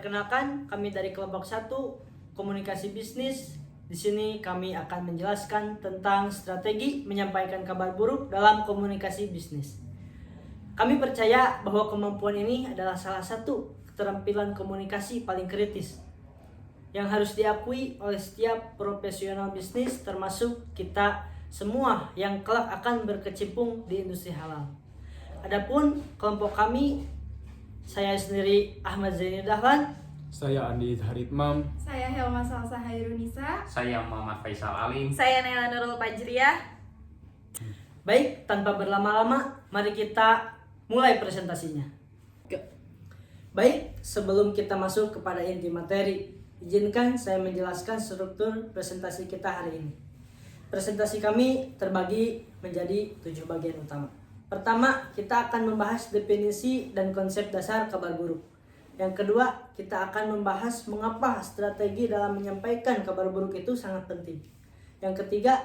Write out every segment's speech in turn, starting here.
Perkenalkan, kami dari kelompok 1 Komunikasi Bisnis. Di sini kami akan menjelaskan tentang strategi menyampaikan kabar buruk dalam komunikasi bisnis. Kami percaya bahwa kemampuan ini adalah salah satu keterampilan komunikasi paling kritis yang harus diakui oleh setiap profesional bisnis, termasuk kita semua yang kelak akan berkecimpung di industri halal. Adapun kelompok kami, saya sendiri Ahmad Zaini Dahlan, saya Andi Haritmam, saya Helma Salsa Hairunisa, saya Muhammad Faisal Alim, saya Nela Nurul Pajriah. Baik, tanpa berlama-lama, mari kita mulai presentasinya. Baik, sebelum kita masuk kepada inti materi, izinkan saya menjelaskan struktur presentasi kita hari ini. Presentasi kami terbagi menjadi 7 bagian utama. Pertama, kita akan membahas definisi dan konsep dasar kabar buruk. Yang kedua, kita akan membahas mengapa strategi dalam menyampaikan kabar buruk itu sangat penting. Yang ketiga,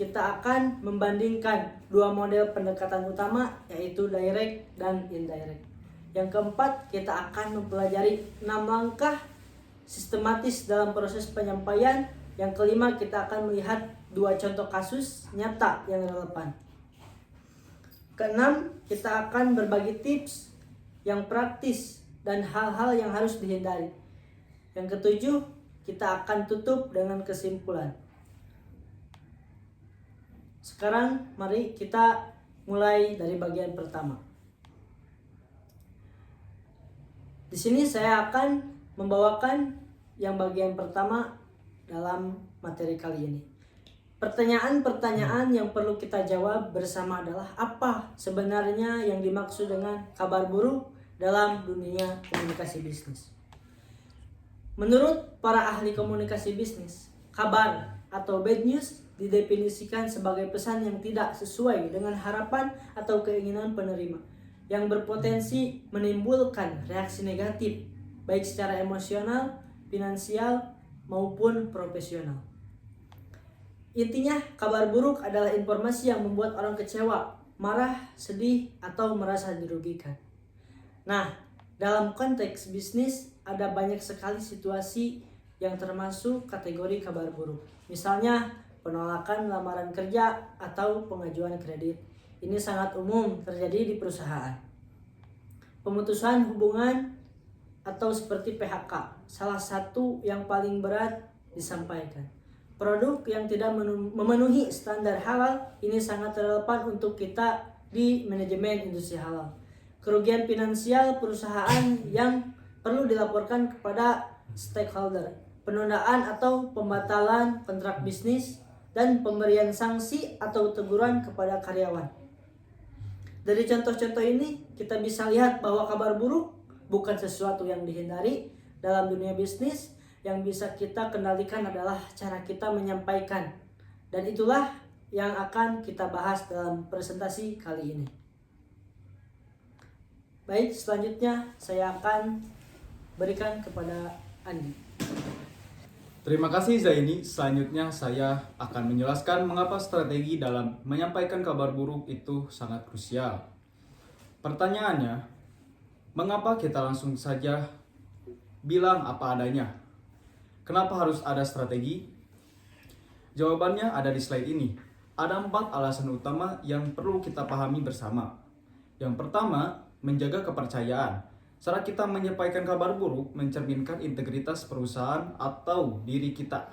kita akan membandingkan 2 model pendekatan utama, yaitu direct dan indirect. Yang keempat, kita akan mempelajari 6 langkah sistematis dalam proses penyampaian. Yang kelima, kita akan melihat 2 contoh kasus nyata yang relevan. Keenam, kita akan berbagi tips yang praktis dan hal-hal yang harus dihindari. Yang ketujuh, kita akan tutup dengan kesimpulan. Sekarang mari kita mulai dari bagian pertama. Di sini saya akan membawakan yang bagian pertama dalam materi kali ini. Pertanyaan-pertanyaan yang perlu kita jawab bersama adalah apa sebenarnya yang dimaksud dengan kabar buruk dalam dunia komunikasi bisnis. Menurut para ahli komunikasi bisnis, kabar atau bad news didefinisikan sebagai pesan yang tidak sesuai dengan harapan atau keinginan penerima, yang berpotensi menimbulkan reaksi negatif baik secara emosional, finansial, maupun profesional. Intinya, kabar buruk adalah informasi yang membuat orang kecewa, marah, sedih, atau merasa dirugikan. Nah, dalam konteks bisnis ada banyak sekali situasi yang termasuk kategori kabar buruk. Misalnya, penolakan lamaran kerja atau pengajuan kredit. Ini sangat umum terjadi di perusahaan. Pemutusan hubungan atau seperti PHK, salah satu yang paling berat disampaikan. Produk yang tidak memenuhi standar halal, ini sangat relevan untuk kita di manajemen industri halal. Kerugian finansial perusahaan yang perlu dilaporkan kepada stakeholder, penundaan atau pembatalan kontrak bisnis, dan pemberian sanksi atau teguran kepada karyawan. Dari contoh-contoh ini, kita bisa lihat bahwa kabar buruk bukan sesuatu yang dihindari dalam dunia bisnis. Yang bisa kita kendalikan adalah cara kita menyampaikan. Dan itulah yang akan kita bahas dalam presentasi kali ini. Baik, selanjutnya saya akan berikan kepada Andi. Terima kasih Zaini. Selanjutnya saya akan menjelaskan mengapa strategi dalam menyampaikan kabar buruk itu sangat krusial. Pertanyaannya, mengapa kita langsung saja bilang apa adanya? Kenapa harus ada strategi? Jawabannya ada di slide ini. Ada 4 alasan utama yang perlu kita pahami bersama. Yang pertama, menjaga kepercayaan. Saat kita menyampaikan kabar buruk, mencerminkan integritas perusahaan atau diri kita.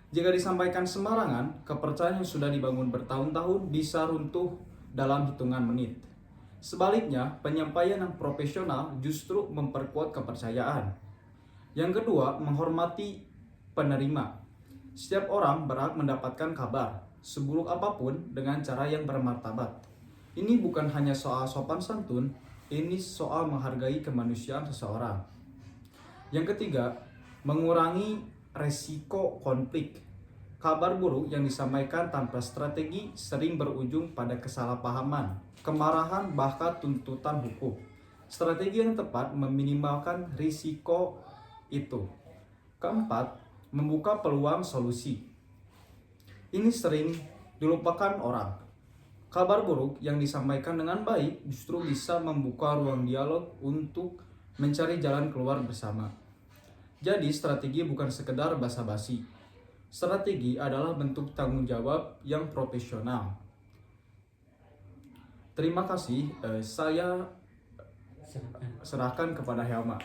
Jika disampaikan sembarangan, kepercayaan yang sudah dibangun bertahun-tahun bisa runtuh dalam hitungan menit. Sebaliknya, penyampaian yang profesional justru memperkuat kepercayaan. Yang kedua, menghormati penerima. Setiap orang berhak mendapatkan kabar, seburuk apapun, dengan cara yang bermartabat. Ini bukan hanya soal sopan santun, ini soal menghargai kemanusiaan seseorang. Yang ketiga, mengurangi resiko konflik. Kabar buruk yang disampaikan tanpa strategi sering berujung pada kesalahpahaman, kemarahan, bahkan tuntutan hukum. Strategi yang tepat meminimalkan risiko itu. Keempat, membuka peluang solusi. Ini sering dilupakan orang. Kabar buruk yang disampaikan dengan baik justru bisa membuka ruang dialog untuk mencari jalan keluar bersama. Jadi strategi bukan sekedar basa-basi. Strategi adalah bentuk tanggung jawab yang profesional. Terima kasih, saya serahkan kepada Helma.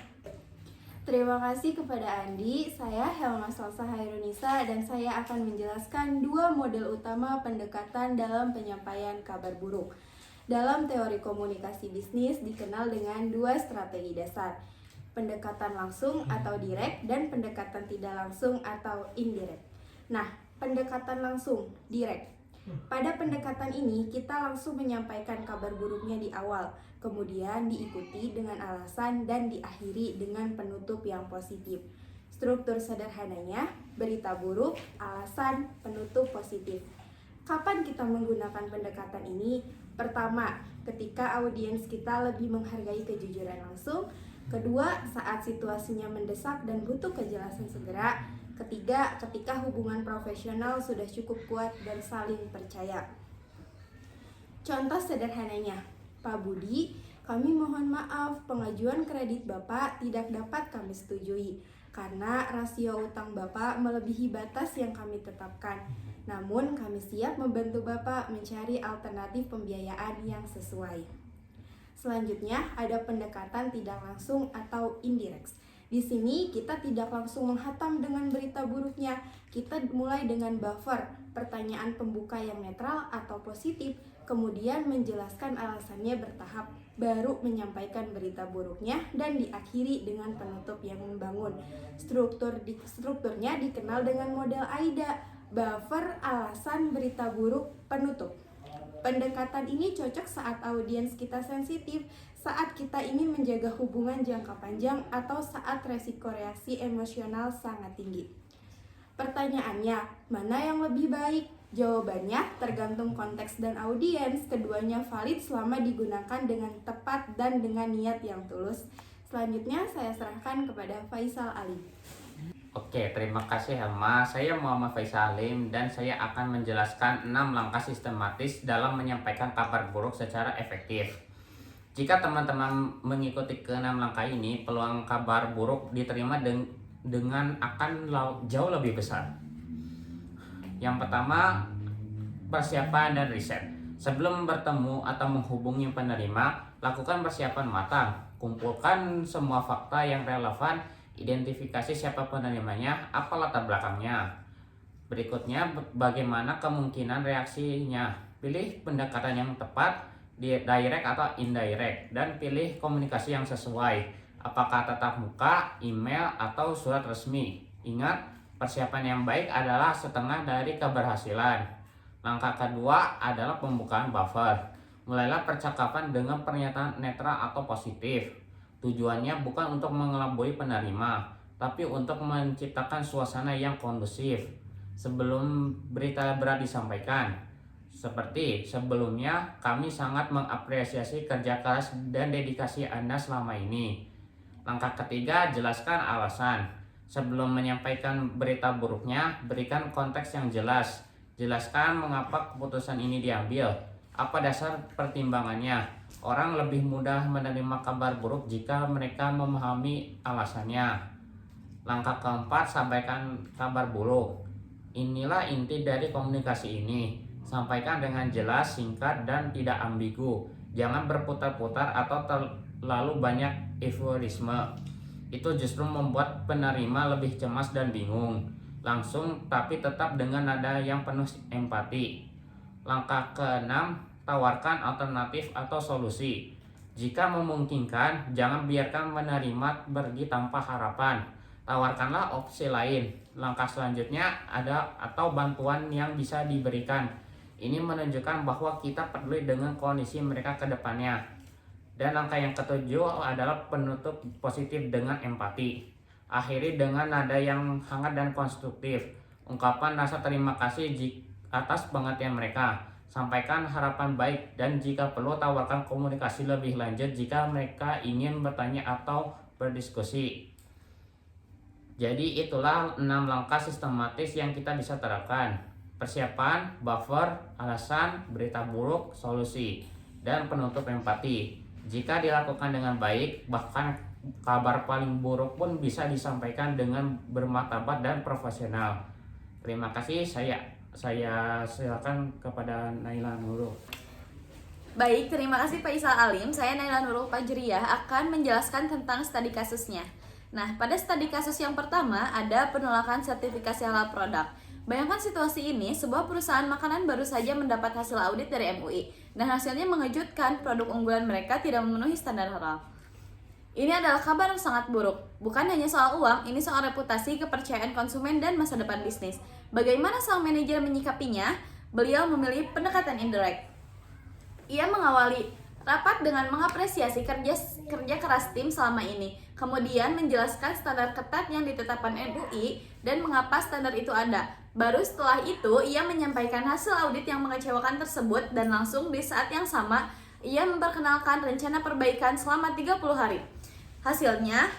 Terima kasih kepada Andi. Saya Helma Salsa Hairunisa dan saya akan menjelaskan dua model utama pendekatan dalam penyampaian kabar buruk. Dalam teori komunikasi bisnis dikenal dengan dua strategi dasar. Pendekatan langsung atau direct dan pendekatan tidak langsung atau indirect. Nah, pendekatan langsung, direct. Pada pendekatan ini, kita langsung menyampaikan kabar buruknya di awal, kemudian diikuti dengan alasan dan diakhiri dengan penutup yang positif. Struktur sederhananya, berita buruk, alasan, penutup positif. Kapan kita menggunakan pendekatan ini? Pertama, ketika audiens kita lebih menghargai kejujuran langsung. Kedua, saat situasinya mendesak dan butuh kejelasan segera. Ketiga, ketika hubungan profesional sudah cukup kuat dan saling percaya. Contoh sederhananya, Pak Budi, kami mohon maaf pengajuan kredit Bapak tidak dapat kami setujui karena rasio utang Bapak melebihi batas yang kami tetapkan. Namun kami siap membantu Bapak mencari alternatif pembiayaan yang sesuai. Selanjutnya ada pendekatan tidak langsung atau indirect. Di sini kita tidak langsung menghantam dengan berita buruknya. Kita mulai dengan buffer, pertanyaan pembuka yang netral atau positif, kemudian menjelaskan alasannya bertahap, baru menyampaikan berita buruknya dan diakhiri dengan penutup yang membangun. Strukturnya dikenal dengan model AIDA, buffer, alasan, berita buruk, penutup. Pendekatan ini cocok saat audiens kita sensitif, saat kita ingin menjaga hubungan jangka panjang, atau saat resiko reaksi emosional sangat tinggi. Pertanyaannya, mana yang lebih baik? Jawabannya tergantung konteks dan audiens. Keduanya valid selama digunakan dengan tepat dan dengan niat yang tulus. Selanjutnya saya serahkan kepada Faisal Alim. Oke, terima kasih Helma. Saya Muhammad Faisal Alim dan saya akan menjelaskan 6 langkah sistematis dalam menyampaikan kabar buruk secara efektif. Jika teman-teman mengikuti ke-6 langkah ini, peluang kabar buruk diterima dengan akan jauh lebih besar. Yang pertama, persiapan dan riset. Sebelum bertemu atau menghubungi penerima, lakukan persiapan matang. Kumpulkan semua fakta yang relevan, identifikasi siapa penerimanya, apa latar belakangnya. Berikutnya, bagaimana kemungkinan reaksinya. Pilih pendekatan yang tepat, direct atau indirect, dan pilih komunikasi yang sesuai. Apakah tatap muka, email, atau surat resmi. Ingat, persiapan yang baik adalah setengah dari keberhasilan. Langkah kedua adalah pembukaan buffer. Mulailah percakapan dengan pernyataan netral atau positif. Tujuannya bukan untuk mengelabui penerima, tapi untuk menciptakan suasana yang kondusif sebelum berita berat disampaikan. Seperti sebelumnya, kami sangat mengapresiasi kerja keras dan dedikasi Anda selama ini. Langkah ketiga, jelaskan alasan. Sebelum menyampaikan berita buruknya, berikan konteks yang jelas. Jelaskan mengapa keputusan ini diambil, apa dasar pertimbangannya. Orang lebih mudah menerima kabar buruk jika mereka memahami alasannya. Langkah keempat, sampaikan kabar buruk. Inilah inti dari komunikasi ini. Sampaikan dengan jelas, singkat, dan tidak ambigu. Jangan berputar-putar atau terlalu banyak eufemisme. Itu justru membuat penerima lebih cemas dan bingung. Langsung tapi tetap dengan nada yang penuh empati. Langkah keenam, tawarkan alternatif atau solusi. Jika memungkinkan, jangan biarkan menerima pergi tanpa harapan. Tawarkanlah opsi lain. Langkah selanjutnya ada atau bantuan yang bisa diberikan. Ini menunjukkan bahwa kita peduli dengan kondisi mereka ke depannya. Dan langkah yang ketujuh adalah penutup positif dengan empati. Akhiri dengan nada yang hangat dan konstruktif. Ungkapan rasa terima kasih atas pengertian mereka. Sampaikan harapan baik dan jika perlu tawarkan komunikasi lebih lanjut jika mereka ingin bertanya atau berdiskusi. Jadi itulah 6 langkah sistematis yang kita bisa terapkan. Persiapan, buffer, alasan, berita buruk, solusi, dan penutup empati. Jika dilakukan dengan baik, bahkan kabar paling buruk pun bisa disampaikan dengan bermartabat dan profesional. Terima kasih, saya silakan kepada Naila Nurul. Baik, terima kasih Pak Isal Alim. Saya Naila Nurul Fajriyah akan menjelaskan tentang studi kasusnya. Nah, pada studi kasus yang pertama ada penolakan sertifikasi halal produk. Bayangkan situasi ini, sebuah perusahaan makanan baru saja mendapat hasil audit dari MUI dan hasilnya mengejutkan, produk unggulan mereka tidak memenuhi standar halal. Ini adalah kabar yang sangat buruk. Bukan hanya soal uang, ini soal reputasi, kepercayaan konsumen, dan masa depan bisnis. Bagaimana sang manajer menyikapinya? Beliau memilih pendekatan indirect. Ia mengawali rapat dengan mengapresiasi kerja keras tim selama ini, kemudian menjelaskan standar ketat yang ditetapkan MUI dan mengapa standar itu ada. Baru setelah itu, ia menyampaikan hasil audit yang mengecewakan tersebut dan langsung di saat yang sama, ia memperkenalkan rencana perbaikan selama 30 hari. Hasilnya,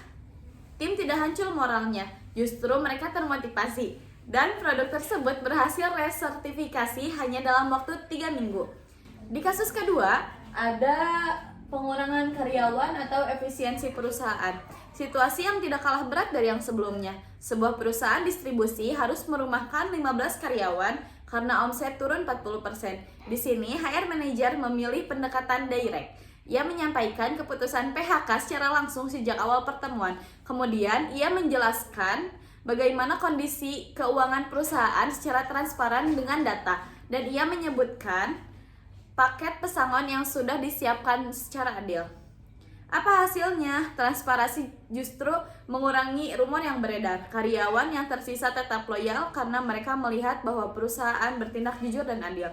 tim tidak hancur moralnya, justru mereka termotivasi dan produk tersebut berhasil resertifikasi hanya dalam waktu 3 minggu. Di kasus kedua, ada pengurangan karyawan atau efisiensi perusahaan. Situasi yang tidak kalah berat dari yang sebelumnya. Sebuah perusahaan distribusi harus merumahkan 15 karyawan karena omset turun 40%. Di sini HR manager memilih pendekatan direct. Ia menyampaikan keputusan PHK secara langsung sejak awal pertemuan. Kemudian ia menjelaskan bagaimana kondisi keuangan perusahaan secara transparan dengan data. Dan ia menyebutkan paket pesangon yang sudah disiapkan secara adil. Apa hasilnya? Transparansi justru mengurangi rumor yang beredar. Karyawan yang tersisa tetap loyal karena mereka melihat bahwa perusahaan bertindak jujur dan adil.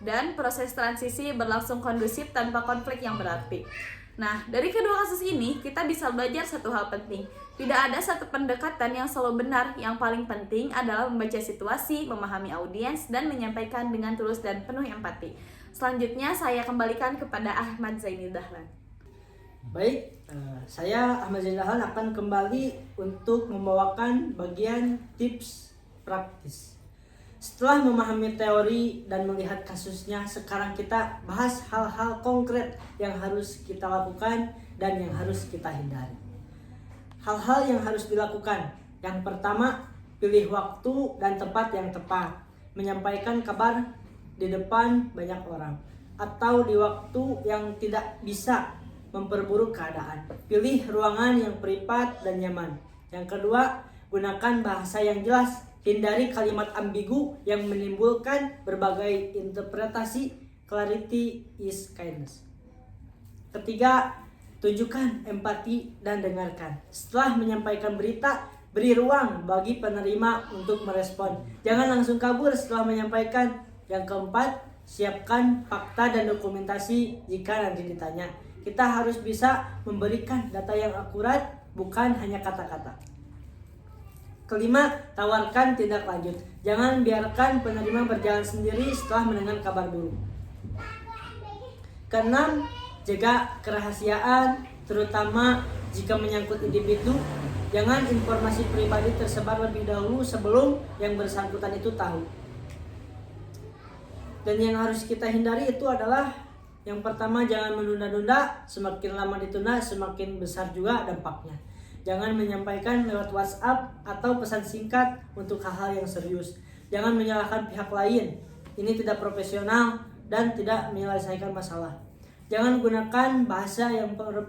Dan proses transisi berlangsung kondusif tanpa konflik yang berarti. Nah, dari kedua kasus ini, kita bisa belajar satu hal penting. Tidak ada satu pendekatan yang selalu benar. Yang paling penting adalah membaca situasi, memahami audiens, dan menyampaikan dengan tulus dan penuh empati. Selanjutnya, saya kembalikan kepada Ahmad Zaini Dahlan. Baik, saya Ahmad Zaini Dahlan akan kembali untuk membawakan bagian tips praktis. Setelah memahami teori dan melihat kasusnya, sekarang kita bahas hal-hal konkret yang harus kita lakukan dan yang harus kita hindari. Hal-hal yang harus dilakukan. Yang pertama, pilih waktu dan tempat yang tepat. Menyampaikan kabar di depan banyak orang atau di waktu yang tidak bisa memperburuk keadaan. Pilih ruangan yang privat dan nyaman. Yang kedua, gunakan bahasa yang jelas. Hindari kalimat ambigu yang menimbulkan berbagai interpretasi. Clarity is kindness. Ketiga, tunjukkan empati dan dengarkan. Setelah menyampaikan berita, beri ruang bagi penerima untuk merespon. Jangan langsung kabur setelah menyampaikan. Yang keempat, siapkan fakta dan dokumentasi jika nanti ditanya. Kita harus bisa memberikan data yang akurat, bukan hanya kata-kata. Kelima, tawarkan tindak lanjut. Jangan biarkan penerima berjalan sendiri setelah mendengar kabar buruk. Keenam, jaga kerahasiaan, terutama jika menyangkut individu. Jangan informasi pribadi tersebar lebih dahulu sebelum yang bersangkutan itu tahu. Dan yang harus kita hindari itu adalah yang pertama, jangan menunda-nunda. Semakin lama ditunda, semakin besar juga dampaknya. Jangan menyampaikan lewat WhatsApp atau pesan singkat untuk hal-hal yang serius. Jangan menyalahkan pihak lain. Ini tidak profesional dan tidak menyelesaikan masalah. Jangan gunakan bahasa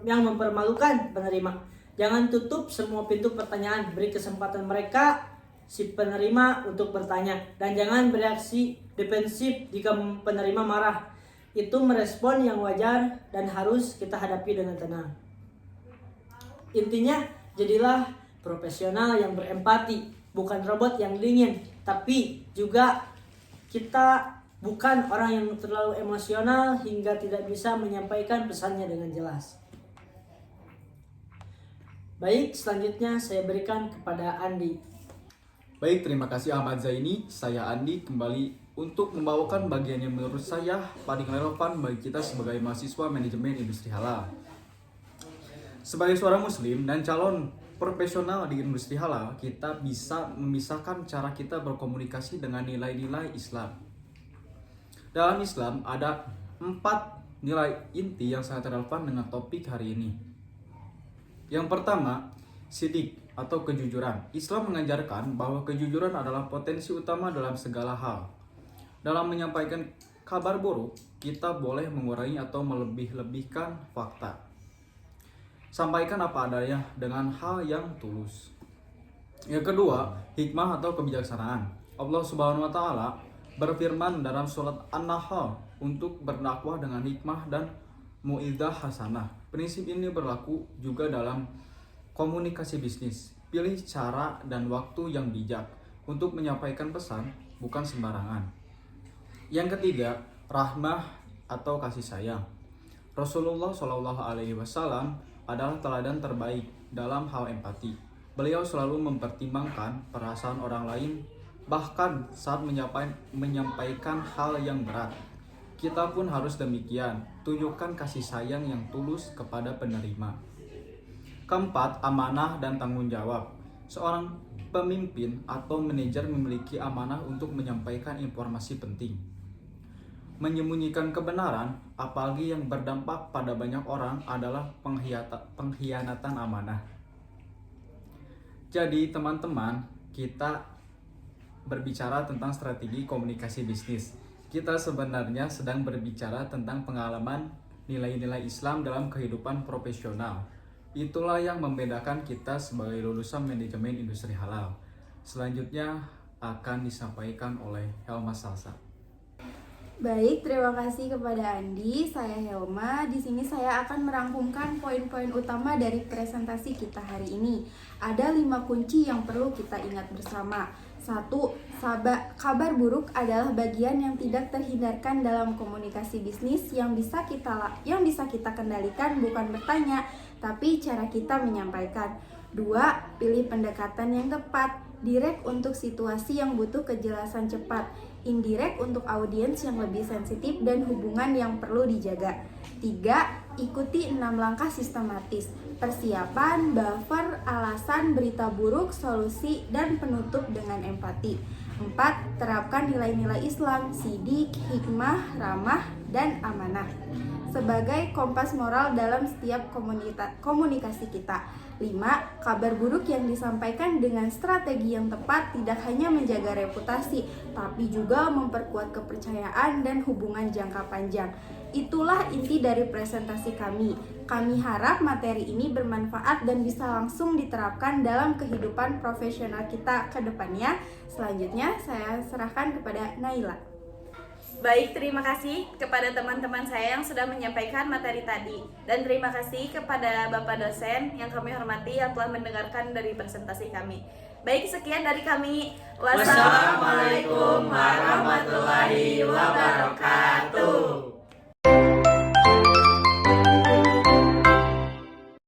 yang mempermalukan penerima. Jangan tutup semua pintu pertanyaan. Beri kesempatan mereka, si penerima, untuk bertanya. Dan jangan bereaksi defensif jika penerima marah. Itu merespon yang wajar dan harus kita hadapi dengan tenang. Intinya, jadilah profesional yang berempati, bukan robot yang dingin, tapi juga kita bukan orang yang terlalu emosional hingga tidak bisa menyampaikan pesannya dengan jelas. Baik, selanjutnya saya berikan kepada Andi. Baik, terima kasih Ahmad Zaini. Saya Andi kembali untuk membawakan bagian yang menurut saya paling relevan bagi kita sebagai mahasiswa manajemen industri halal. Sebagai seorang muslim dan calon profesional di industri halal, kita bisa memisahkan cara kita berkomunikasi dengan nilai-nilai Islam. Dalam Islam ada 4 nilai inti yang sangat relevan dengan topik hari ini. Yang pertama, sidik atau kejujuran. Islam mengajarkan bahwa kejujuran adalah potensi utama dalam segala hal. Dalam menyampaikan kabar buruk, kita boleh mengurangi atau melebih-lebihkan fakta. Sampaikan apa adanya dengan hal yang tulus. Yang kedua, hikmah atau kebijaksanaan. Allah Subhanahu wa taala berfirman dalam surat An-Nahl untuk berdakwah dengan hikmah dan mu'idzah hasanah. Prinsip ini berlaku juga dalam komunikasi bisnis. Pilih cara dan waktu yang bijak untuk menyampaikan pesan, bukan sembarangan. Yang ketiga, rahmah atau kasih sayang. Rasulullah Shallallahu Alaihi Wasallam adalah teladan terbaik dalam hal empati. Beliau selalu mempertimbangkan perasaan orang lain, bahkan saat menyampaikan hal yang berat. Kita pun harus demikian, tunjukkan kasih sayang yang tulus kepada penerima. Keempat, amanah dan tanggung jawab. Seorang pemimpin atau manajer memiliki amanah untuk menyampaikan informasi penting. Menyembunyikan kebenaran, apalagi yang berdampak pada banyak orang, adalah pengkhianatan amanah. Jadi teman-teman, kita berbicara tentang strategi komunikasi bisnis. Kita sebenarnya sedang berbicara tentang pengalaman nilai-nilai Islam dalam kehidupan profesional. Itulah yang membedakan kita sebagai lulusan manajemen industri halal. Selanjutnya akan disampaikan oleh Helma Salsa. Baik, terima kasih kepada Andi. Saya Helma. Di sini saya akan merangkumkan poin-poin utama dari presentasi kita hari ini. Ada 5 kunci yang perlu kita ingat bersama. 1. Kabar buruk adalah bagian yang tidak terhindarkan dalam komunikasi bisnis yang bisa kita kendalikan bukan bertanya, tapi cara kita menyampaikan. 2. Pilih pendekatan yang tepat, direct untuk situasi yang butuh kejelasan cepat, indirect untuk audiens yang lebih sensitif dan hubungan yang perlu dijaga. 3. Ikuti 6 langkah sistematis, persiapan, buffer, alasan, berita buruk, solusi, dan penutup dengan empati. 4. Terapkan nilai-nilai Islam, sidik, hikmah, ramah, dan amanah sebagai kompas moral dalam setiap komunikasi kita. 5. Kabar buruk yang disampaikan dengan strategi yang tepat tidak hanya menjaga reputasi, tapi juga memperkuat kepercayaan dan hubungan jangka panjang. Itulah inti dari presentasi kami. Kami harap materi ini bermanfaat dan bisa langsung diterapkan dalam kehidupan profesional kita ke depannya. Selanjutnya saya serahkan kepada Naila. Baik, terima kasih kepada teman-teman saya yang sudah menyampaikan materi tadi. Dan terima kasih kepada Bapak dosen yang kami hormati yang telah mendengarkan dari presentasi kami. Baik, sekian dari kami. Wassalamualaikum warahmatullahi